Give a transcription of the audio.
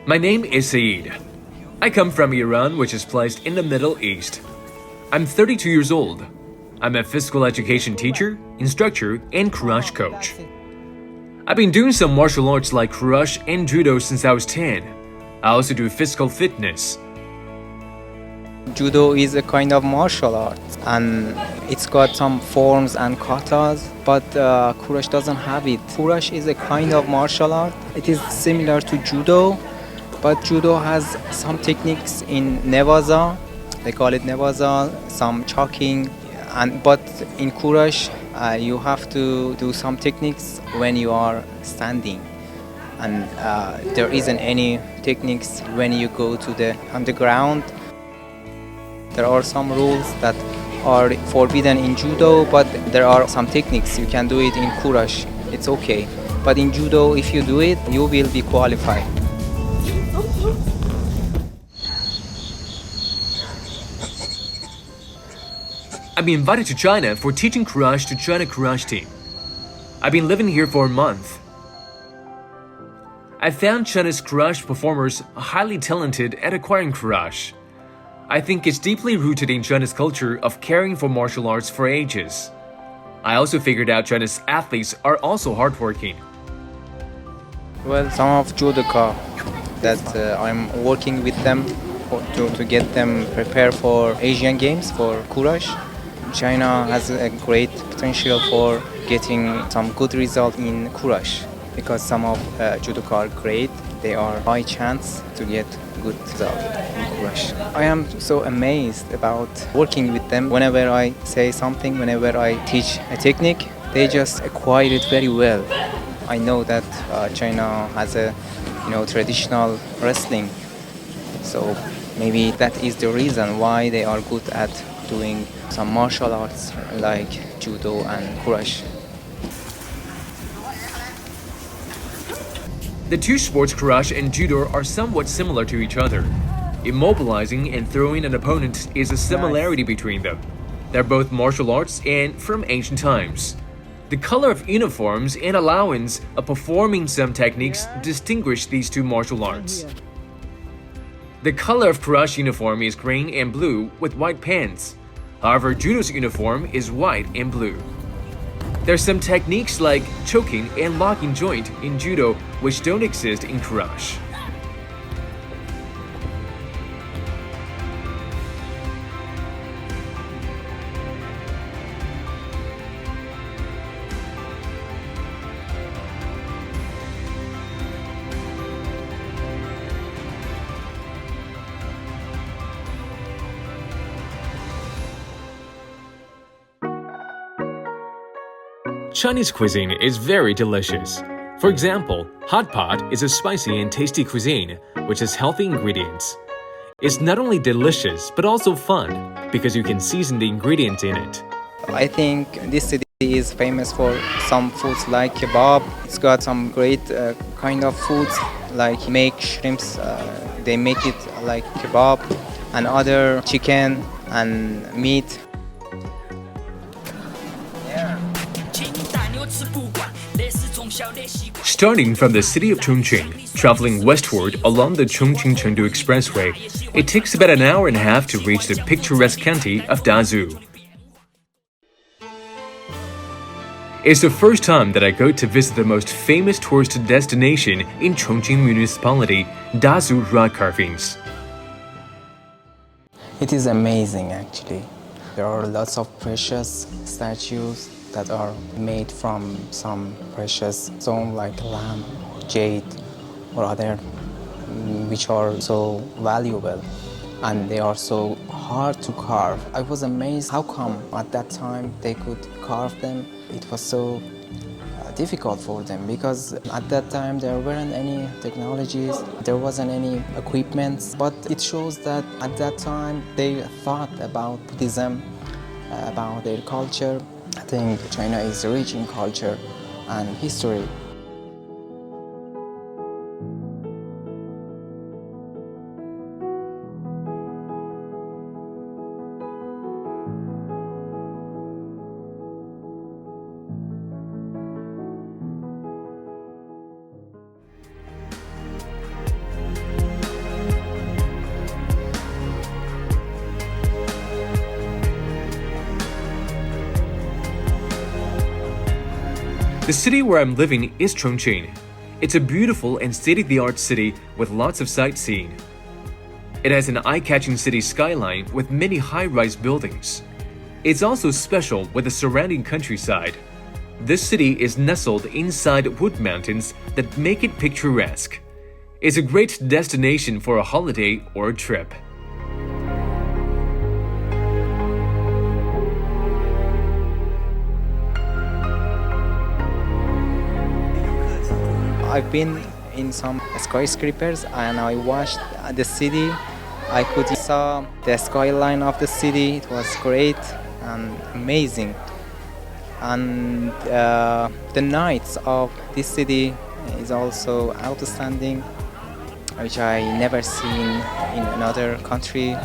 My name is Saeid. I come from Iran, which is placed in the Middle East. I'm 32 years old. I'm a physical education teacher, instructor, and Kurash coach. I've been doing some martial arts like Kurash and judo since I was 10. I also do physical fitness. Judo is a kind of martial art and it's got some forms and katas, but Kurash doesn't have it. Kurash is a kind of martial art. It is similar to judo, but judo has some techniques in nevaza. They call it nevaza, some choking, but in Kurash you have to do some techniques when you are standing. And there isn't any techniques when you go to the underground. There are some rules that are forbidden in judo, but there are some techniques you can do it in Kurash. It's okay. But in judo, if you do it, you will be qualified. I've been invited to China for teaching Kurash to China Kurash team. I've been living here for a month. I found China's Kurash performers highly talented at acquiring Kurash. I think it's deeply rooted in China's culture of caring for martial arts for ages. I also figured out China's athletes are also hardworking. Well, some of judoka that I'm working with them to get them prepared for Asian Games for Kurash. China has a great potential for getting some good result in Kurash because some of judoka are great. They are high chance to get good result in Kurash. I am so amazed about working with them. Whenever I say something, whenever I teach a technique, they just acquire it very well. I know that China has a traditional wrestling, so maybe that is the reason why they are good at doing some martial arts like judo and Kurash. The two sports, Kurash and judo, are somewhat similar to each other. Immobilizing and throwing an opponent is a similarity between them. They're both martial arts and from ancient times. The color of uniforms and allowance of performing some techniques distinguish these two martial arts. The color of Kurash uniform is green and blue with white pants. However, judo's uniform is white and blue. There's some techniques like choking and locking joint in judo which don't exist in Kurash. Chinese cuisine is very delicious. For example, hot pot is a spicy and tasty cuisine which has healthy ingredients. It's not only delicious but also fun because you can season the ingredients in it. I think this city is famous for some foods like kebab. It's got some great kind of foods like make shrimps. They make it like kebab and other chicken and meat. Starting from the city of Chongqing, traveling westward along the Chongqing-Chengdu Expressway, it takes about an hour and a half to reach the picturesque county of Dazhu. It's the first time that I go to visit the most famous tourist destination in Chongqing Municipality, Dazhu rock carvings. It is amazing actually. There are lots of precious statues that are made from some precious stone like lamp, jade or other which are so valuable and they are so hard to carve. I was amazed how come at that time they could carve them. It was so difficult for them because at that time there weren't any technologies, there wasn't any equipment, but it shows that at that time they thought about Buddhism, about their culture. I think China is rich in culture and history. The city where I'm living is Chongqing. It's a beautiful and state-of-the-art city with lots of sightseeing. It has an eye-catching city skyline with many high-rise buildings. It's also special with the surrounding countryside. This city is nestled inside wood mountains that make it picturesque. It's a great destination for a holiday or a trip. I've been in some skyscrapers and I watched the city. I could saw the skyline of the city. It was great and amazing. And the nights of this city is also outstanding, which I never seen in another country.